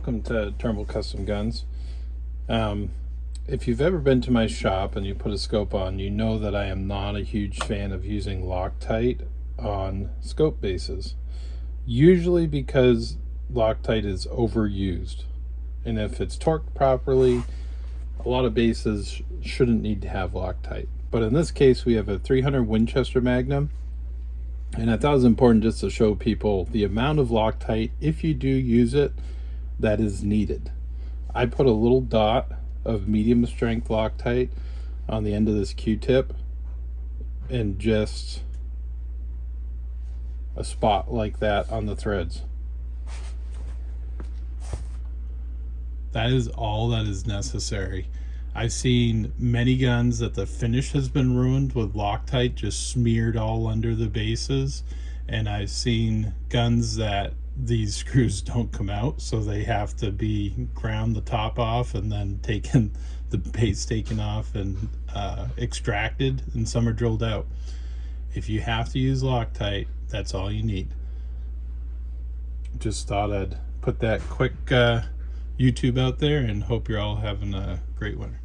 welcome to Turnbull Custom Guns. If you've ever been to my shop and you put a scope on, you know that I am not a huge fan of using Loctite on scope bases. Usually because Loctite is overused. And if it's torqued properly, a lot of bases shouldn't need to have Loctite. But in this case, we have a 300 Winchester Magnum. And I thought it was important just to show people the amount of Loctite, if you do use it, that is needed. I put a little dot of medium strength Loctite on the end of this Q-tip and just a spot like that on the threads. That is all that is necessary. I've seen many guns that the finish has been ruined with Loctite just smeared all under the bases, and I've seen guns that these screws don't come out, so they have to be ground the top off and then taken the base taken off and extracted, and some are drilled out. If you have to use Loctite, that's all you need. Just thought I'd put that quick YouTube out there, and hope you're all having a great winter.